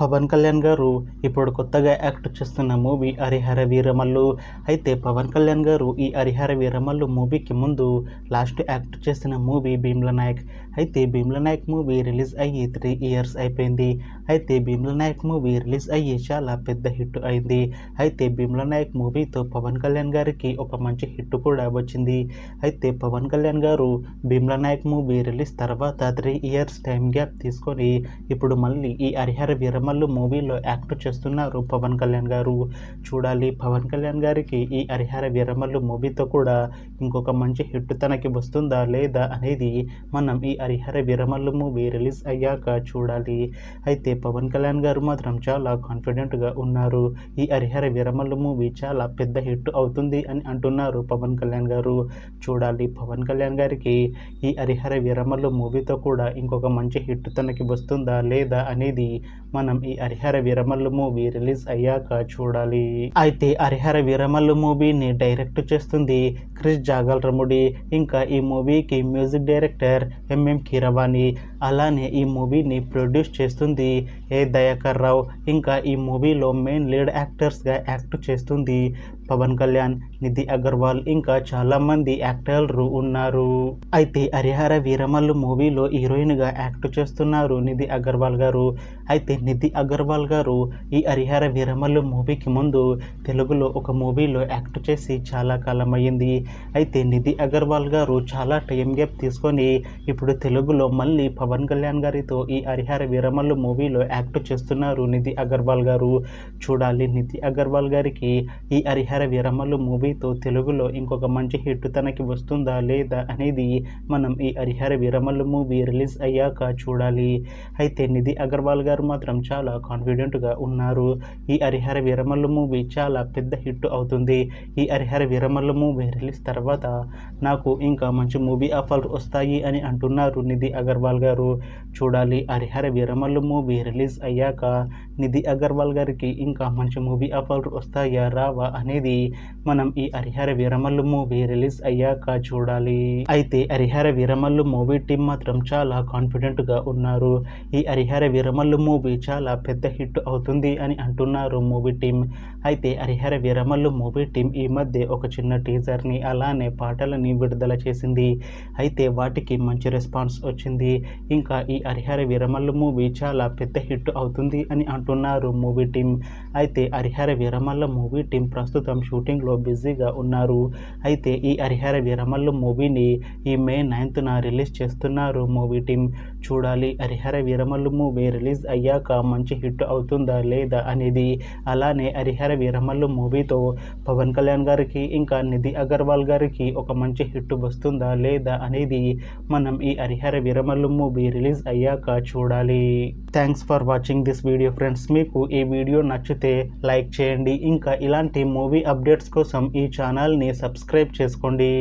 పవన్ కళ్యాణ్ గారు ఇప్పుడు కొత్తగా యాక్ట్ చేస్తున్న మూవీ హరిహర వీరమల్లు. అయితే పవన్ కళ్యాణ్ గారు ఈ హరిహర వీరమల్లు మూవీకి ముందు లాస్ట్ యాక్ట్ చేసిన మూవీ భీమ్లా నాయక్. అయితే భీమ్లా నాయక్ మూవీ రిలీజ్ అయ్యి 3 years అయిపోయింది. అయితే భీమ్లా నాయక్ మూవీ రిలీజ్ అయ్యి చాలా పెద్ద హిట్ అయింది. అయితే భీమ్లా నాయక్ మూవీతో పవన్ కళ్యాణ్ గారికి ఒక మంచి హిట్ కూడా వచ్చింది. అయితే పవన్ కళ్యాణ్ గారు భీమ్లా నాయక్ మూవీ రిలీజ్ తర్వాత 3 years టైం గ్యాప్ తీసుకొని ఇప్పుడు మళ్ళీ ఈ హరిహర వీరమల్లు మూవీలో యాక్ట్ చేస్తున్నారు పవన్ కళ్యాణ్ గారు. చూడాలి పవన్ కళ్యాణ్ గారికి ఈ హరిహర వీరమల్లు మూవీతో కూడా ఇంకొక మంచి హిట్ తనకి వస్తుందా లేదా అనేది మనం ఈ హరిహర వీరమల్లు మూవీ రిలీజ్ అయ్యాక చూడాలి. అయితే పవన్ కళ్యాణ్ గారు మాత్రం చాలా కాన్ఫిడెంట్గా ఉన్నారు. ఈ హరిహర వీరమల్లు మూవీ చాలా పెద్ద హిట్ అవుతుంది అని అంటున్నారు పవన్ కళ్యాణ్ గారు. చూడాలి పవన్ కళ్యాణ్ గారికి ఈ హరిహర వీరమల్లు మూవీతో కూడా ఇంకొక మంచి హిట్ తనకి వస్తుందా లేదా అనేది మనం ఈ హరిహర వీరమల్లు మూవీ రిలీజ్ అయ్యాక చూడాలి. అయితే హరిహర వీరమల్లు మూవీని డైరెక్ట్ చేస్తుంది క్రిష్ జాగల్రముడి. ఇంకా ఈ మూవీకి మ్యూజిక్ డైరెక్టర్ ఎంఎం కీరవాణి. అలానే ఈ మూవీని ప్రొడ్యూస్ చేస్తుంది ఏ దయాకర్ రావు. ఇంకా ఈ మూవీలో మెయిన్ లీడ్ యాక్టర్స్గా యాక్ట్ చేస్తుంది పవన్ కళ్యాణ్, నిధి అగర్వాల్, ఇంకా చాలామంది యాక్టర్లు ఉన్నారు. అయితే హరిహర వీరమల్లు మూవీలో హీరోయిన్గా యాక్ట్ చేస్తున్నారు నిధి అగర్వాల్ గారు. అయితే నిధి అగర్వాల్ గారు ఈ హరిహర వీరమల్లు మూవీకి ముందు తెలుగులో ఒక మూవీలో యాక్ట్ చేసి చాలా కాలం అయ్యింది. అయితే నిధి అగర్వాల్ గారు చాలా టైం గ్యాప్ తీసుకొని ఇప్పుడు తెలుగులో మళ్ళీ పవన్ కళ్యాణ్ గారితో ఈ హరిహర వీరమల్లు మూవీలో యాక్ట్ చేస్తున్నారు నిధి అగర్వాల్ గారు. చూడాలి నిధి అగర్వాల్ గారికి ఈ హరిహర వీరమల్లు మూవీతో తెలుగులో ఇంకొక మంచి హిట్ తనకి వస్తుందా లేదా అనేది మనం ఈ హరిహర వీరమల్లు మూవీ రిలీజ్ అయ్యాక చూడాలి. అయితే నిధి అగర్వాల్ గారు మాత్రం చాలా కాన్ఫిడెంట్గా ఉన్నారు. ఈ హరిహర వీరమల్లు మూవీ చాలా పెద్ద హిట్ అవుతుంది. ఈ హరిహర వీరమల్లు మూవీ రిలీజ్ తర్వాత నాకు ఇంకా మంచి మూవీ ఆఫర్లు వస్తాయి అని అంటున్నారు నిధి అగర్వాల్ గారు. చూడాలి హరిహర వీరమల్లు మూవీ రిలీజ్ అయ్యాక నిధి అగర్వాల్ గారికి ఇంకా మంచి మూవీ ఆఫర్లు వస్తాయా రావా అనేది మనం ఈ హరిహర వీరమల్లు మూవీ రిలీజ్ అయ్యాక చూడాలి. అయితే హరిహర వీరమల్లు మూవీ టీం మాత్రం చాలా కాన్ఫిడెంట్గా ఉన్నారు. ఈ హరిహర వీరమల్లు మూవీ చాలా పెద్ద హిట్ అవుతుంది అని అంటున్నారు మూవీ టీం. అయితే హరిహర వీరమల్లు మూవీ టీం ఈ మధ్య ఒక చిన్న టీజర్ని అలానే పాటలని విడుదల చేసింది. అయితే వాటికి మంచి రెస్పాన్స్ వచ్చింది. ఇంకా ఈ హరిహర వీరమల్లు మూవీ చాలా పెద్ద హిట్ అవుతుంది అని అంటున్నారు మూవీ టీం. అయితే హరిహర వీరమల్లు మూవీ టీం ప్రస్తుతం షూటింగ్లో బిజీగా ఉన్నారు. అయితే ఈ హరిహర వీరమల్లు మూవీని ఈ May 9th రిలీజ్ చేస్తున్నారు మూవీ టీం. చూడాలి హరిహర వీరమల్లు మూవీ రిలీజ్ అయ్యాక మంచి హిట్ అవుతుందా లేదా అనేది. అలానే హరిహర వీరమల్లు మూవీతో పవన్ కళ్యాణ్ గారికి ఇంకా నిధి అగర్వాల్ గారికి ఒక మంచి హిట్ వస్తుందా లేదా అనేది మనం ఈ హరిహర వీరమల్లు మూవీ రిలీజ్ అయ్యాక చూడాలి. Thanks for watching this video friends. మీకు ఈ వీడియో నచ్చితే లైక్ చేయండి. ఇంకా ఇలాంటి మూవీ అప్డేట్స్ కోసం ఈ ఛానల్ని సబ్స్క్రైబ్ చేసుకోండి.